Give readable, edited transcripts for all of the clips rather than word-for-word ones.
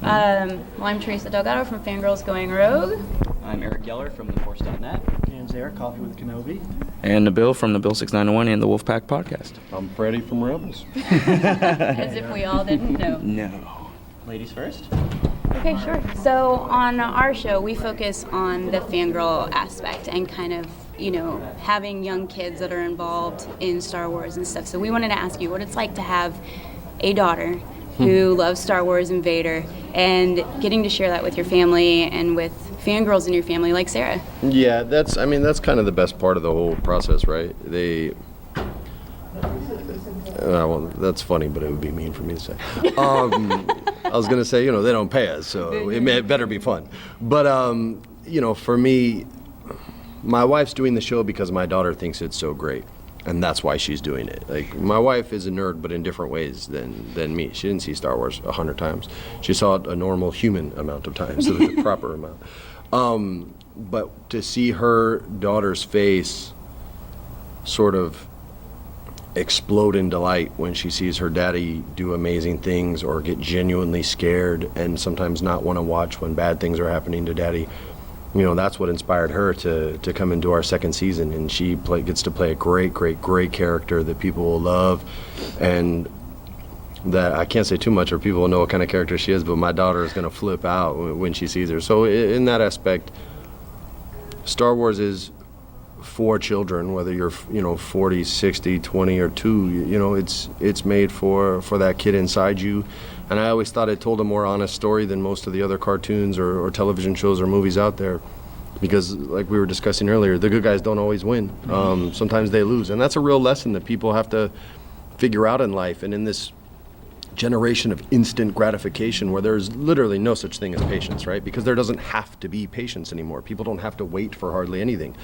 Well, I'm Teresa Delgado from Fangirls Going Rogue. I'm Eric Geller from TheForce.net. And Eric, Coffee with Kenobi. And Nabil from the Bill 691 and the Wolfpack podcast. I'm Freddie from Rebels. As if we all didn't know. No. Ladies first. Okay, sure. So on our show, we focus on the fangirl aspect and kind of, having young kids that are involved in Star Wars and stuff. So we wanted to ask you what it's like to have a daughter who loves Star Wars and Vader, and getting to share that with your family and with fangirls in your family like Sarah. Yeah, that's kind of the best part of the whole process, right? Well, that's funny, but it would be mean for me to say. I was going to say, they don't pay us, so it better be fun. But, for me, my wife's doing the show because my daughter thinks it's so great. And that's why she's doing it. Like, my wife is a nerd, but in different ways than me. She didn't see Star Wars 100 times. She saw it a normal human amount of times, the proper amount. But to see her daughter's face sort of explode in delight when she sees her daddy do amazing things or get genuinely scared and sometimes not want to watch when bad things are happening to daddy, that's what inspired her to come into our second season, and she gets to play a great character that people will love, and that I can't say too much or people will know what kind of character she is, but my daughter is going to flip out when she sees her. So in that aspect, Star Wars is for children, whether you're 40, 60, 20 or 2, it's made for that kid inside you. And I always thought it told a more honest story than most of the other cartoons or television shows or movies out there, because like we were discussing earlier, the good guys don't always win. Sometimes they lose, and that's a real lesson that people have to figure out in life. And in this generation of instant gratification where there's literally no such thing as patience, right? Because there doesn't have to be patience anymore. People don't have to wait for hardly anything.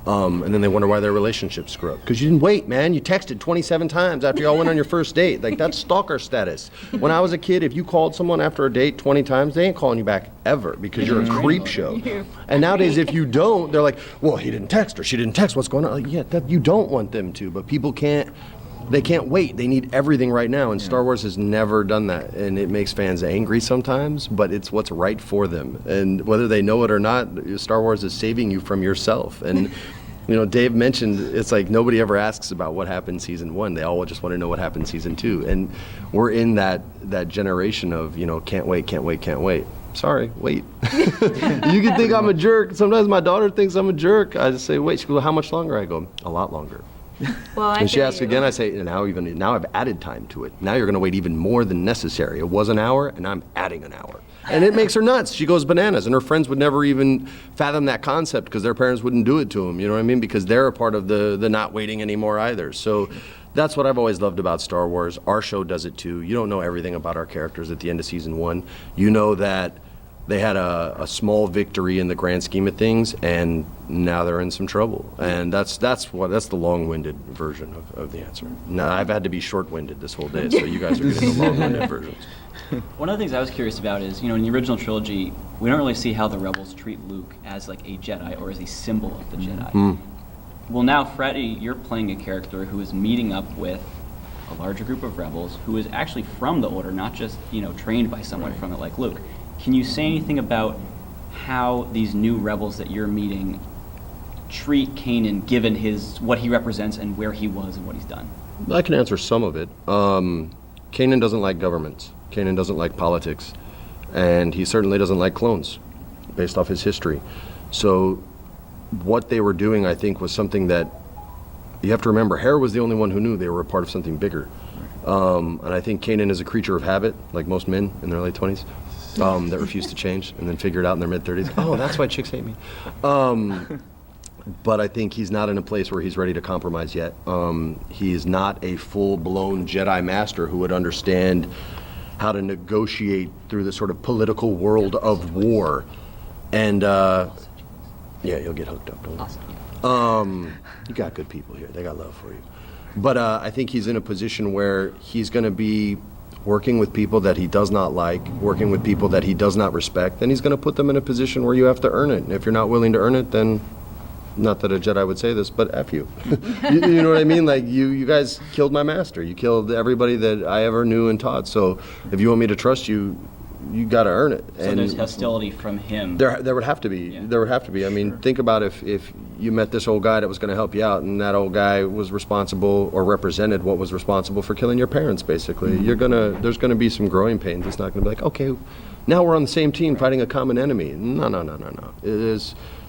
And then they wonder why their relationships screw up. Because you didn't wait, man. You texted 27 times after y'all went on your first date. Like, that's stalker status. When I was a kid, if you called someone after a date 20 times, they ain't calling you back ever because you're a creep show. And nowadays, if you don't, they're like, well, he didn't text or she didn't text. What's going on? Like, yeah, you don't want them to, but people can't. They can't wait. They need everything right now, and Star Wars has never done that, and it makes fans angry sometimes, but it's what's right for them. And whether they know it or not, Star Wars is saving you from yourself. And Dave mentioned it's like nobody ever asks about what happened season 1. They all just want to know what happened season 2. And we're in that generation of, can't wait. Sorry, wait. You can think I'm a jerk. Sometimes my daughter thinks I'm a jerk. I just say, wait. She goes, how much longer? I go, a lot longer. Well, and she asks again, I say, now I've added time to it. Now you're going to wait even more than necessary. It was an hour, and I'm adding an hour. And it makes her nuts. She goes bananas, and her friends would never even fathom that concept because their parents wouldn't do it to them, you know what I mean? Because they're a part of the not waiting anymore either. So that's what I've always loved about Star Wars. Our show does it too. You don't know everything about our characters at the end of season 1. You know that they had a small victory in the grand scheme of things, and now they're in some trouble. And that's the long-winded version of the answer. Now, I've had to be short-winded this whole day, so you guys are getting the long-winded versions. One of the things I was curious about is, in the original trilogy, we don't really see how the Rebels treat Luke as like a Jedi or as a symbol of the Jedi. Well, now, Freddie, you're playing a character who is meeting up with a larger group of Rebels who is actually from the Order, not just, trained by someone from it like Luke. Can you say anything about how these new rebels that you're meeting treat Kanan, given what he represents and where he was and what he's done? I can answer some of it. Kanan doesn't like governments. Kanan doesn't like politics. And he certainly doesn't like clones, based off his history. So what they were doing, I think, was something that you have to remember. Hera was the only one who knew they were a part of something bigger. And I think Kanan is a creature of habit, like most men in their late 20s. That refuse to change and then figure it out in their mid-30s. Oh, that's why chicks hate me. But I think he's not in a place where he's ready to compromise yet. He is not a full-blown Jedi master who would understand how to negotiate through the sort of political world of war. And, yeah, you'll get hooked up, don't you? You got good people here. They got love for you. But I think he's in a position where he's going to be working with people that he does not like, working with people that he does not respect, then he's going to put them in a position where you have to earn it. And if you're not willing to earn it, then, not that a Jedi would say this, but F you. You know what I mean? Like, you guys killed my master. You killed everybody that I ever knew and taught. So if you want me to trust you, you got to earn it. So there's hostility from him. There would have to be. Yeah. There would have to be. I mean, think about if you met this old guy that was going to help you out, and that old guy was responsible or represented what was responsible for killing your parents. Basically, there's gonna be some growing pains. It's not gonna be like, okay, now we're on the same team fighting a common enemy. No.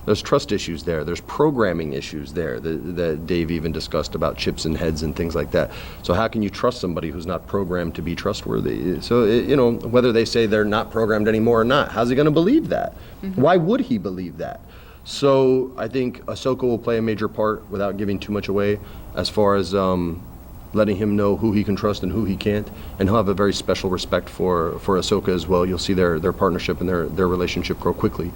There's trust issues there. There's programming issues there that Dave even discussed about chips and heads and things like that. So how can you trust somebody who's not programmed to be trustworthy? So, whether they say they're not programmed anymore or not, how's he going to believe that? Why would he believe that? So I think Ahsoka will play a major part without giving too much away as far as letting him know who he can trust and who he can't. And he'll have a very special respect for Ahsoka as well. You'll see their partnership and their relationship grow quickly.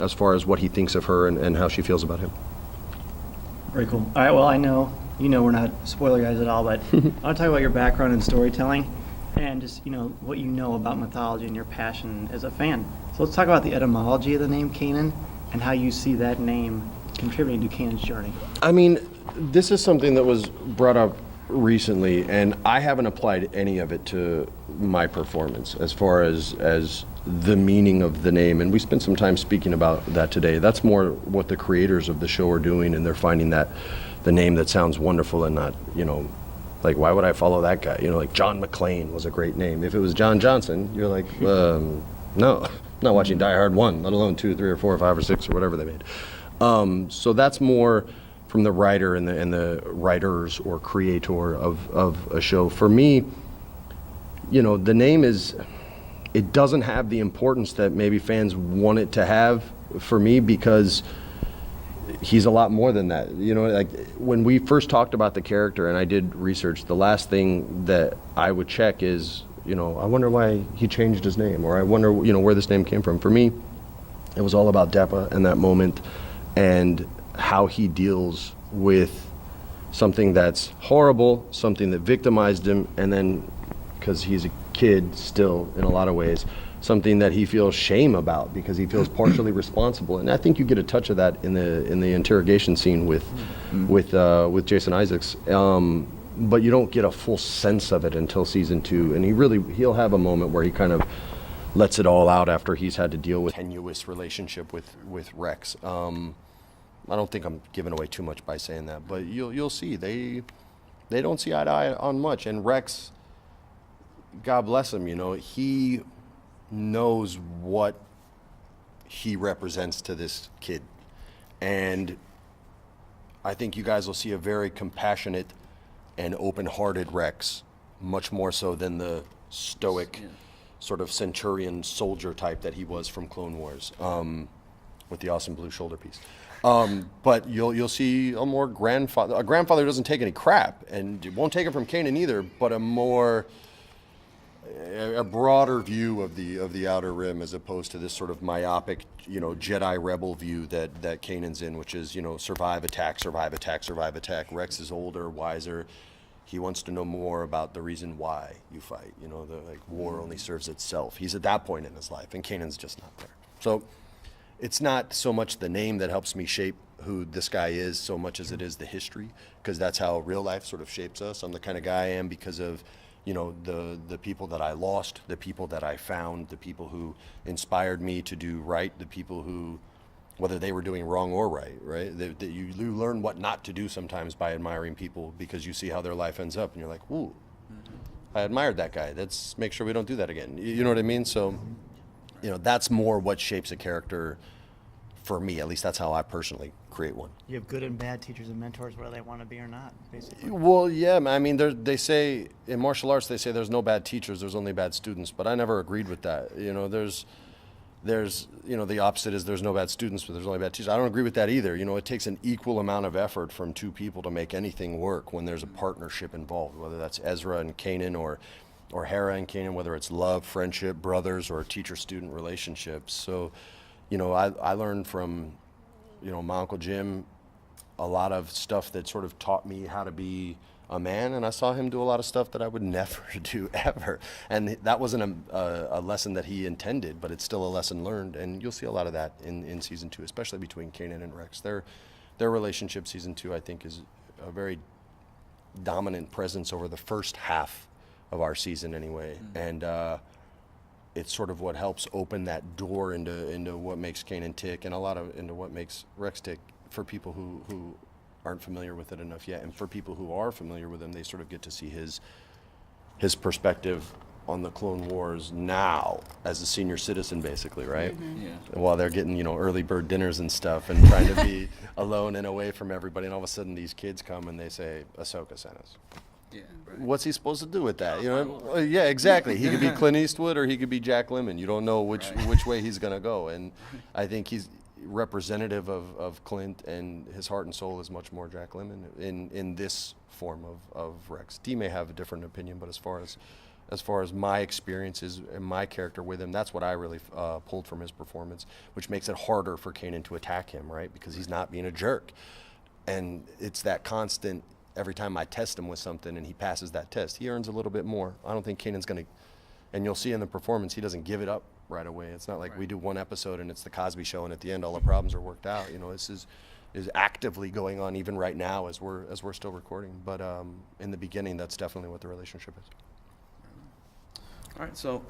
As far as what he thinks of her and how she feels about him. Very cool. All right, well, I know we're not spoiler guys at all, but I want to talk about your background in storytelling and just, what you know about mythology and your passion as a fan. So let's talk about the etymology of the name Kanan and how you see that name contributing to Kanan's journey. I mean, this is something that was brought up recently, and I haven't applied any of it to my performance as far as the meaning of the name, and we spent some time speaking about that today. That's more what the creators of the show are doing, and they're finding that the name that sounds wonderful and not, like, why would I follow that guy? Like John McClane was a great name. If it was John Johnson, you're like, no, I'm not watching Die Hard 1, let alone 2, 3, or 4, or 5, or 6, or whatever they made. So that's more from the writer and the writers or creator of a show. For me, the name it doesn't have the importance that maybe fans want it to have for me, because he's a lot more than that. Like when we first talked about the character and I did research, the last thing that I would check is, I wonder why he changed his name, or I wonder, where this name came from. For me, it was all about Depa and that moment and how he deals with something that's horrible, something that victimized him, and then, because he's a kid still in a lot of ways, something that he feels shame about because he feels partially responsible. And I think you get a touch of that in the interrogation scene with Jason Isaacs. But you don't get a full sense of it until season 2, and he'll have a moment where he kind of lets it all out after he's had to deal with a tenuous relationship with Rex. I don't think I'm giving away too much by saying that, but you'll see they don't see eye to eye on much. And Rex, God bless him, he knows what he represents to this kid. And I think you guys will see a very compassionate and open-hearted Rex, much more so than the stoic sort of centurion soldier type that he was from Clone Wars, with the awesome blue shoulder piece. But you'll see a more grandfather. A grandfather doesn't take any crap, and it won't take it from Kanan either, but a broader view of the Outer Rim, as opposed to this sort of myopic, Jedi rebel view that Kanan's in, which is, survive, attack, survive, attack, survive, attack. Rex is older, wiser. He wants to know more about the reason why you fight. War only serves itself. He's at that point in his life, and Kanan's just not there. So it's not so much the name that helps me shape who this guy is, so much as it is the history, because that's how real life sort of shapes us. I'm the kind of guy I am because of the people that I lost, the people that I found, the people who inspired me to do right, the people who, whether they were doing wrong or right? You learn what not to do sometimes by admiring people, because you see how their life ends up, and you're like, ooh, I admired that guy. Let's make sure we don't do that again. You know what I mean? So, that's more what shapes a character for me. At least that's how I personally create one. You have good and bad teachers and mentors, whether they want to be or not, basically. Well, yeah, I mean, they say in martial arts, they say there's no bad teachers, there's only bad students, but I never agreed with that. There's the opposite is there's no bad students, but there's only bad teachers. I don't agree with that either. It takes an equal amount of effort from two people to make anything work when there's a partnership involved, whether that's Ezra and Kanan or Hera and Kanan, whether it's love, friendship, brothers, or teacher-student relationships. So, I learned from, my Uncle Jim a lot of stuff that sort of taught me how to be a man, and I saw him do a lot of stuff that I would never do ever. And that wasn't a lesson that he intended, but it's still a lesson learned, and you'll see a lot of that in season 2, especially between Kanan and Rex. Their relationship, season 2, I think, is a very dominant presence over the first half of our season anyway. And it's sort of what helps open that door into what makes Kanan tick, and a lot of into what makes Rex tick for people who aren't familiar with it enough yet, and for people who are familiar with him, they sort of get to see his perspective on the Clone Wars now as a senior citizen, basically, right? Yeah. While they're getting, early bird dinners and stuff and trying to be alone and away from everybody, and all of a sudden these kids come and they say, Ahsoka sent us. Yeah. Right. What's he supposed to do with that? Yeah, exactly. He could be Clint Eastwood or he could be Jack Lemmon. You don't know which way he's going to go. And I think he's representative of Clint, and his heart and soul is much more Jack Lemmon in this form of Rex. Dee may have a different opinion, but as far as my experiences and my character with him, that's what I really pulled from his performance, which makes it harder for Kanan to attack him, right? Because he's not being a jerk. And it's that constant, every time I test him with something and he passes that test, he earns a little bit more. I don't think Kanan's going to, and you'll see in the performance, he doesn't give it up right away. It's not like we do one episode and it's the Cosby Show and at the end all the problems are worked out. This is actively going on even right now as we're still recording. But in the beginning, that's definitely what the relationship is. All right, so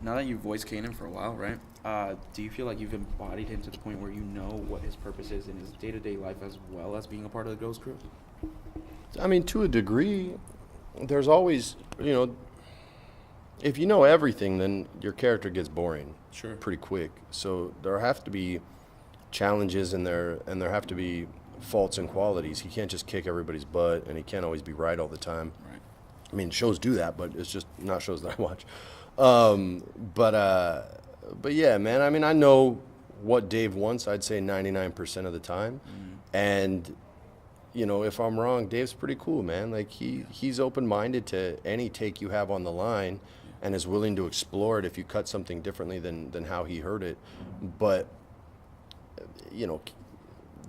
now that you've voiced Kanan for a while, right? Do you feel like you've embodied him to the point where you know what his purpose is in his day-to-day life as well as being a part of the Ghost Crew? I mean, to a degree, there's always, if you know everything, then your character gets boring pretty quick. So there have to be challenges and there have to be faults and qualities. He can't just kick everybody's butt, and he can't always be right all the time. Right. I mean, shows do that, but it's just not shows that I watch. But yeah, man, I mean, I know what Dave wants, I'd say 99% of the time. And if I'm wrong, Dave's pretty cool, man. Like he's open-minded to any take you have on the line and is willing to explore it if you cut something differently than how he heard it. But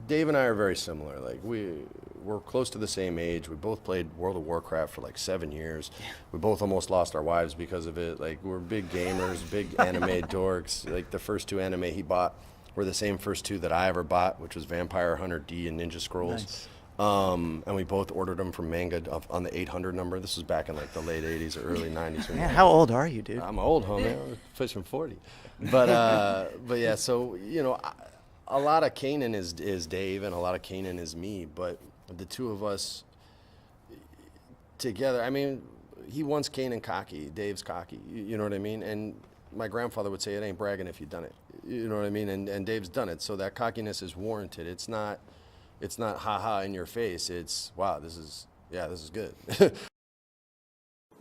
Dave and I are very similar. Like we're close to the same age. We both played World of Warcraft for like 7 years. We both almost lost our wives because of it. Like we're big gamers, big anime dorks. Like the first 2 anime he bought were the same first 2 that I ever bought, which was Vampire Hunter D and Ninja Scrolls. Nice. And we both ordered them from Manga on the 800 number. This was back in like the late 80s or early 90s. Man, how old are you, dude? I'm old, homie. I'm pushing 40. But yeah, so, a lot of Kanan is Dave and a lot of Kanan is me. But the two of us together, I mean, he wants Kanan cocky. Dave's cocky. You know what I mean? And my grandfather would say it ain't bragging if you've done it. You know what I mean? And Dave's done it. So that cockiness is warranted. It's not ha-ha in your face. It's, wow, this is good.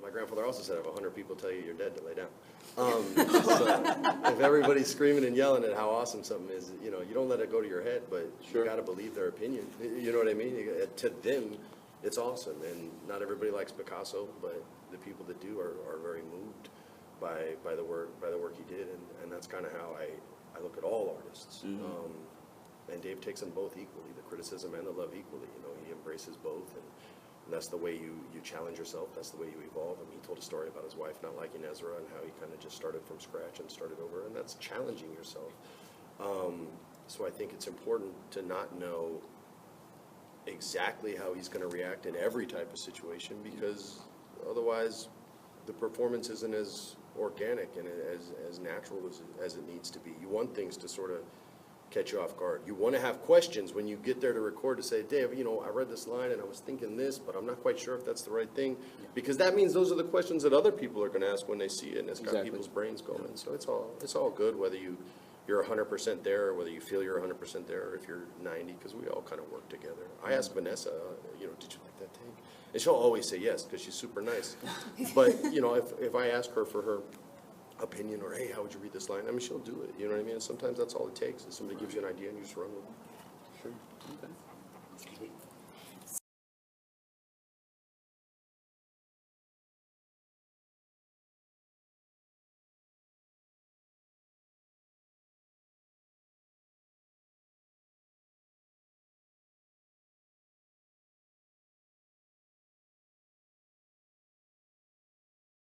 My grandfather also said if 100 people tell you you're dead, to lay down. So if everybody's screaming and yelling at how awesome something is, you don't let it go to your head, but you got to believe their opinion. You know what I mean? To them, it's awesome. And not everybody likes Picasso, but the people that do are very moved by the work he did. And that's kind of how I look at all artists. And Dave takes them both equally, the criticism and the love equally. He embraces both, and that's the way you challenge yourself. That's the way you evolve. I mean, he told a story about his wife not liking Ezra and how he kind of just started from scratch and started over, and that's challenging yourself. So I think it's important to not know exactly how he's going to react in every type of situation, because otherwise the performance isn't as organic and as natural as it needs to be. You want things to sort of catch you off guard. You want to have questions when you get there to record to say, Dave, I read this line and I was thinking this, but I'm not quite sure if that's the right thing. Because that means those are the questions that other people are going to ask when they see it, and it's got people's brains going. So it's all good whether you're 100% there or whether you feel you're 100% there or if you're 90, because we all kind of work together. I asked Vanessa, did you like that take? And she'll always say yes because she's super nice. But, if I ask her for her opinion or, hey, how would you read this line? I mean, she'll do it. You know what I mean? And sometimes that's all it takes is somebody gives you an idea and you just run with it. Sure. Okay.